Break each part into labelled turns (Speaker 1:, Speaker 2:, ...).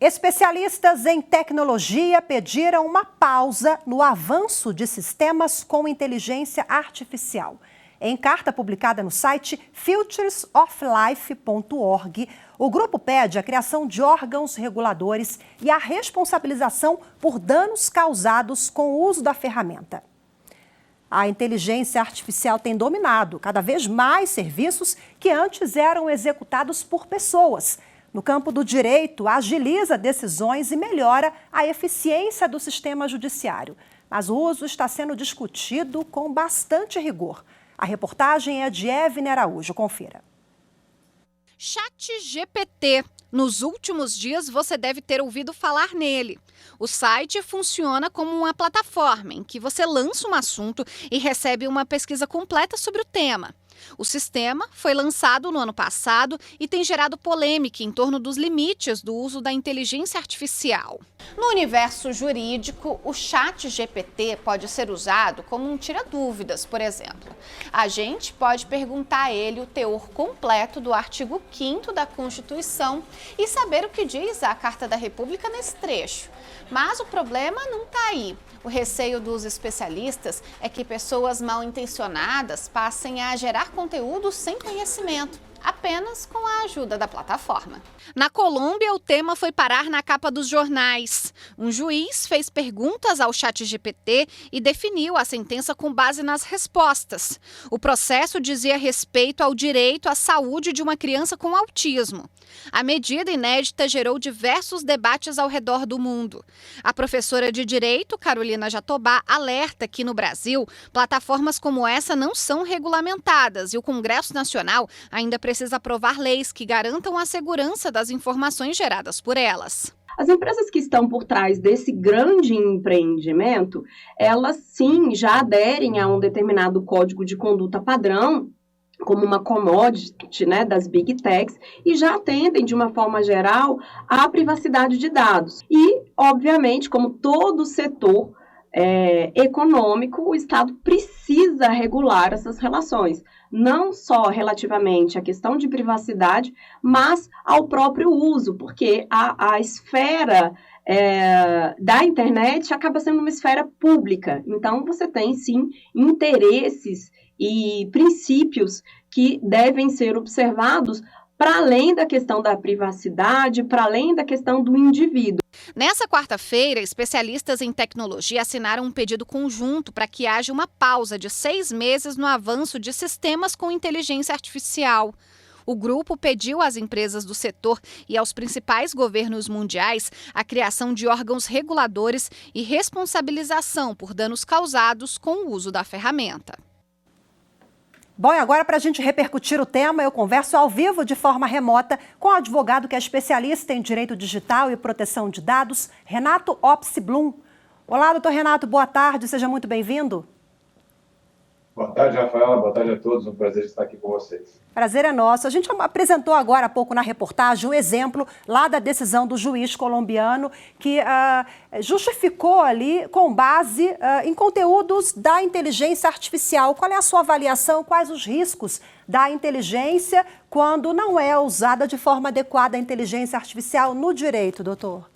Speaker 1: Especialistas em tecnologia pediram uma pausa no avanço de sistemas com inteligência artificial. Em carta publicada no site futuresoflife.org, o grupo pede a criação de órgãos reguladores e a responsabilização por danos causados com o uso da ferramenta. A inteligência artificial tem dominado cada vez mais serviços que antes eram executados por pessoas. No campo do direito, agiliza decisões e melhora a eficiência do sistema judiciário. Mas o uso está sendo discutido com bastante rigor. A reportagem é de Evne Araújo. Confira.
Speaker 2: ChatGPT. Nos últimos dias, você deve ter ouvido falar nele. O site funciona como uma plataforma em que você lança um assunto e recebe uma pesquisa completa sobre o tema. O sistema foi lançado no ano passado e tem gerado polêmica em torno dos limites do uso da inteligência artificial. No universo jurídico, o ChatGPT pode ser usado como um tira-dúvidas, por exemplo. A gente pode perguntar a ele o teor completo do artigo 5º da Constituição e saber o que diz a Carta da República nesse trecho. Mas o problema não está aí. O receio dos especialistas é que pessoas mal intencionadas passem a gerar conteúdo sem conhecimento, apenas com a ajuda da plataforma. Na Colômbia, o tema foi parar na capa dos jornais. Um juiz fez perguntas ao ChatGPT e definiu a sentença com base nas respostas. O processo dizia respeito ao direito à saúde de uma criança com autismo. A medida inédita gerou diversos debates ao redor do mundo. A professora de Direito, Carolina Jatobá, alerta que no Brasil, plataformas como essa não são regulamentadas e o Congresso Nacional ainda precisa aprovar leis que garantam a segurança das informações geradas por elas.
Speaker 3: As empresas que estão por trás desse grande empreendimento, elas sim já aderem a um determinado código de conduta padrão, como uma commodity, né, das Big Techs, e já atendem, de uma forma geral, à privacidade de dados. E, obviamente, como todo setor econômico, o Estado precisa regular essas relações, não só relativamente à questão de privacidade, mas ao próprio uso, porque a esfera da internet acaba sendo uma esfera pública. Então, você tem, sim, interesses e princípios que devem ser observados para além da questão da privacidade, para além da questão do indivíduo.
Speaker 2: Nessa quarta-feira, especialistas em tecnologia assinaram um pedido conjunto para que haja uma pausa de 6 meses no avanço de sistemas com inteligência artificial. O grupo pediu às empresas do setor e aos principais governos mundiais a criação de órgãos reguladores e responsabilização por danos causados com o uso da ferramenta.
Speaker 1: Bom, e agora, para a gente repercutir o tema, eu converso ao vivo, de forma remota, com o advogado que é especialista em direito digital e proteção de dados, Renato Opsi-Blum. Olá, doutor Renato, boa tarde, seja muito bem-vindo.
Speaker 4: Boa tarde, Rafaela, boa tarde a todos, um prazer estar aqui com vocês.
Speaker 1: Prazer é nosso. A gente apresentou agora há pouco na reportagem um exemplo lá da decisão do juiz colombiano que justificou ali com base em conteúdos da inteligência artificial. Qual é a sua avaliação? Quais os riscos da inteligência quando não é usada de forma adequada a inteligência artificial no direito, doutor?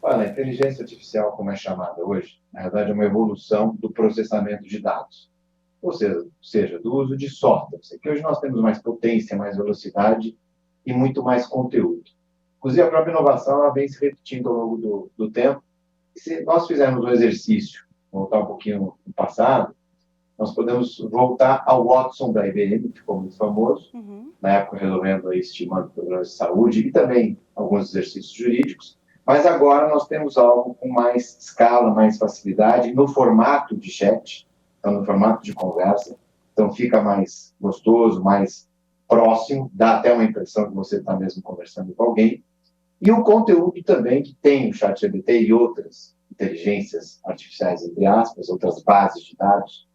Speaker 4: Olha, a inteligência artificial, como é chamada hoje, na verdade é uma evolução do processamento de dados. Ou seja, do uso de software, que hoje nós temos mais potência, mais velocidade e muito mais conteúdo. Inclusive, a própria inovação ela vem se repetindo ao longo do tempo. E se nós fizermos um exercício, voltar um pouquinho no passado, nós podemos voltar ao Watson da IBM, que ficou muito famoso, na época resolvendo e estimando problemas de saúde e também alguns exercícios jurídicos. Mas agora nós temos algo com mais escala, mais facilidade, no formato de chat, então no formato de conversa, então fica mais gostoso, mais próximo, dá até uma impressão que você está mesmo conversando com alguém. E o conteúdo também que tem o ChatGPT e outras inteligências artificiais, entre aspas, outras bases de dados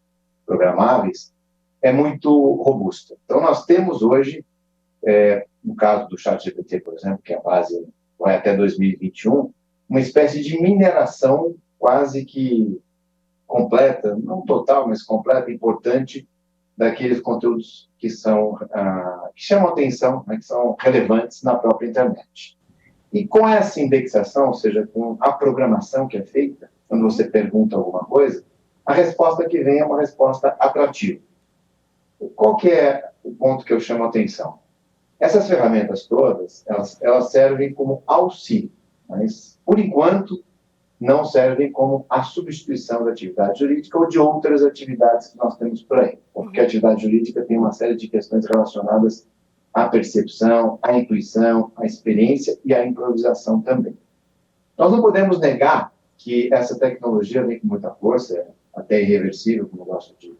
Speaker 4: programáveis, é muito robusta. Então nós temos hoje, no caso do ChatGPT, por exemplo, que a base vai até 2021, uma espécie de mineração quase que completa, não total, mas completa, importante, daqueles conteúdos que são que chamam atenção, né, que são relevantes na própria internet. E com essa indexação, ou seja, com a programação que é feita, quando você pergunta alguma coisa, a resposta que vem é uma resposta atrativa. Qual que é o ponto que eu chamo a atenção? Essas ferramentas todas, elas servem como auxílio, mas, por enquanto, não servem como a substituição da atividade jurídica ou de outras atividades que nós temos por aí. Porque a atividade jurídica tem uma série de questões relacionadas à percepção, à intuição, à experiência e à improvisação também. Nós não podemos negar que essa tecnologia vem com muita força, é até irreversível, como eu gosto de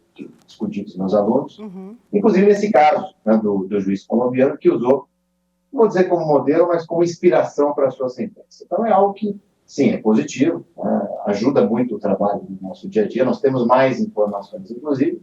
Speaker 4: discutir com os meus alunos, inclusive nesse caso, né, do juiz colombiano, que usou, não vou dizer como modelo, mas como inspiração para a sua sentença. Então, é algo que, sim, é positivo, né, ajuda muito o trabalho do nosso dia a dia, nós temos mais informações, inclusive,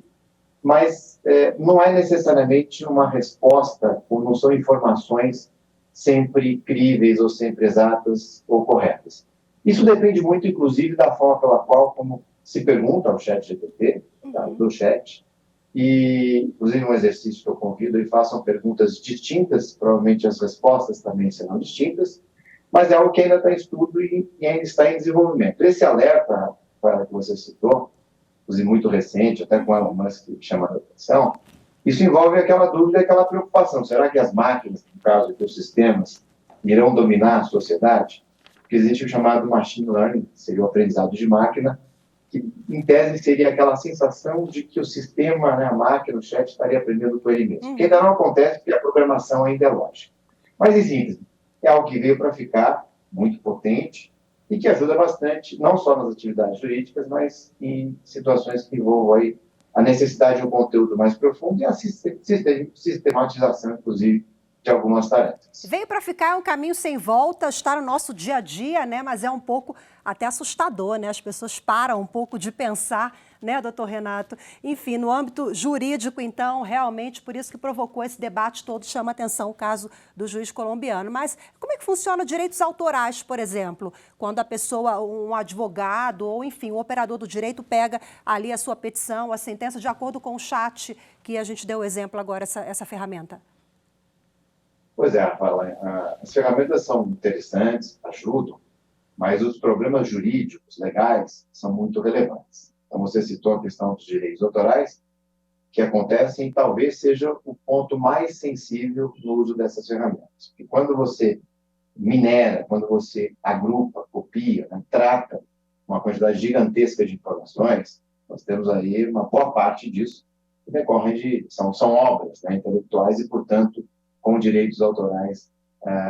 Speaker 4: mas não é necessariamente uma resposta, ou não são informações sempre críveis ou sempre exatas ou corretas. Isso depende muito, inclusive, da forma pela qual, como se pergunta ao ChatGPT, tá, do chat, e, inclusive, um exercício que eu convido, e façam perguntas distintas, provavelmente as respostas também serão distintas, mas é algo que ainda está em estudo e ainda está em desenvolvimento. Esse alerta, que você citou, inclusive muito recente, até com Elon Musk que chama a atenção, isso envolve aquela dúvida, aquela preocupação. Será que as máquinas, no caso dos sistemas, irão dominar a sociedade? Porque existe o chamado machine learning, que seria o aprendizado de máquina, que, em tese, seria aquela sensação de que o sistema, né, a máquina, o chat, estaria aprendendo por ele mesmo. Que ainda não acontece, porque a programação ainda é lógica. Mas, em síntese, é algo que veio para ficar, muito potente, e que ajuda bastante, não só nas atividades jurídicas, mas em situações que envolvam aí a necessidade de um conteúdo mais profundo e a sistematização, inclusive, de algumas tarefas.
Speaker 1: Veio para ficar, é um caminho sem volta, está no nosso dia a dia, né? Mas é um pouco até assustador, né? As pessoas param um pouco de pensar, né, doutor Renato? Enfim, no âmbito jurídico, então, realmente, por isso que provocou esse debate todo, chama atenção o caso do juiz colombiano. Mas como é que funciona direitos autorais, por exemplo? Quando a pessoa, um advogado ou, enfim, o operador do direito pega ali a sua petição, a sentença, de acordo com o chat, que a gente deu o exemplo agora, essa ferramenta.
Speaker 4: Pois é, Rafaela, as ferramentas são interessantes, ajudam, mas os problemas jurídicos, legais, são muito relevantes. Então, você citou a questão dos direitos autorais, que acontecem e talvez seja o ponto mais sensível no uso dessas ferramentas. Porque quando você minera, quando você agrupa, copia, né, trata uma quantidade gigantesca de informações, nós temos aí uma boa parte disso que decorrem são obras, né, intelectuais e, portanto, com direitos autorais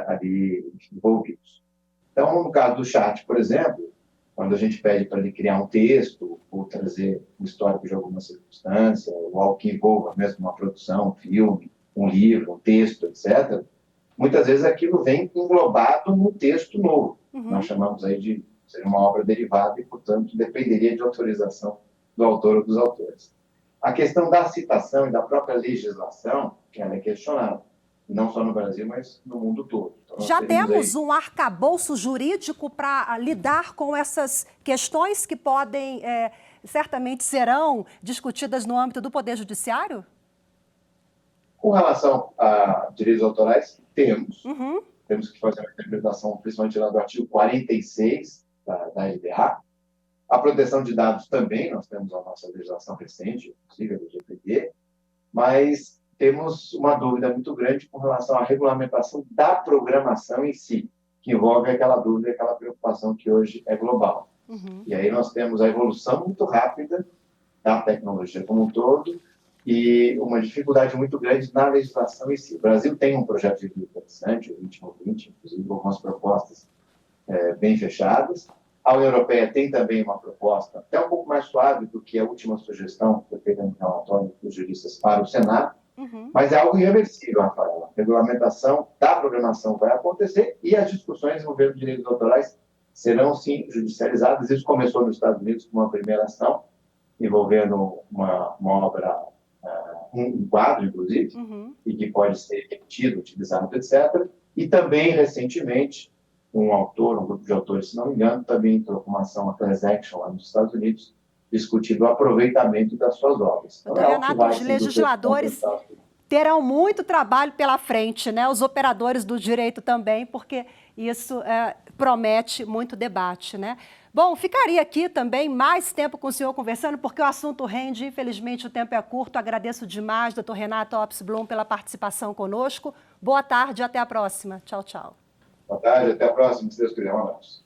Speaker 4: ali envolvidos. Então, no caso do chat, por exemplo, quando a gente pede para ele criar um texto ou trazer um histórico de alguma circunstância, ou algo que envolva mesmo uma produção, um filme, um livro, um texto, etc., muitas vezes aquilo vem englobado num texto novo. Nós chamamos aí de ser uma obra derivada e, portanto, dependeria de autorização do autor ou dos autores. A questão da citação e da própria legislação, que ela é questionável, não só no Brasil, mas no mundo todo. Então,
Speaker 1: já temos um arcabouço jurídico para lidar com essas questões que podem, certamente serão discutidas no âmbito do Poder Judiciário?
Speaker 4: Com relação a direitos autorais, temos. Temos que fazer uma interpretação, principalmente lá do artigo 46 da LDA. A proteção de dados também, nós temos a nossa legislação recente, inclusive a LGPD, mas temos uma dúvida muito grande com relação à regulamentação da programação em si, que envolve aquela dúvida, aquela preocupação que hoje é global. E aí nós temos a evolução muito rápida da tecnologia como um todo e uma dificuldade muito grande na legislação em si. O Brasil tem um projeto de lei interessante, o 2020, inclusive algumas propostas bem fechadas. A União Europeia tem também uma proposta até um pouco mais suave do que a última sugestão que foi feita no relatório dos juristas para o Senado, mas é algo irreversível, Rafaela. A regulamentação da programação vai acontecer e as discussões envolvendo direitos autorais serão, sim, judicializadas. Isso começou nos Estados Unidos com uma primeira ação, envolvendo uma obra, um quadro, inclusive, e que pode ser repetido, utilizado, etc. E também, recentemente, um grupo de autores, se não me engano, também entrou com uma ação, uma class action lá nos Estados Unidos, discutindo o aproveitamento das suas obras.
Speaker 1: Doutor Renato, os legisladores terão muito trabalho pela frente, né? Os operadores do direito também, porque isso promete muito debate, né? Bom, ficaria aqui também mais tempo com o senhor conversando, porque o assunto rende, infelizmente o tempo é curto. Agradeço demais, doutor Renato Opsblum, pela participação conosco. Boa tarde e até a próxima. Tchau, tchau.
Speaker 4: Boa tarde, até a próxima, se Deus quiser. Um abraço.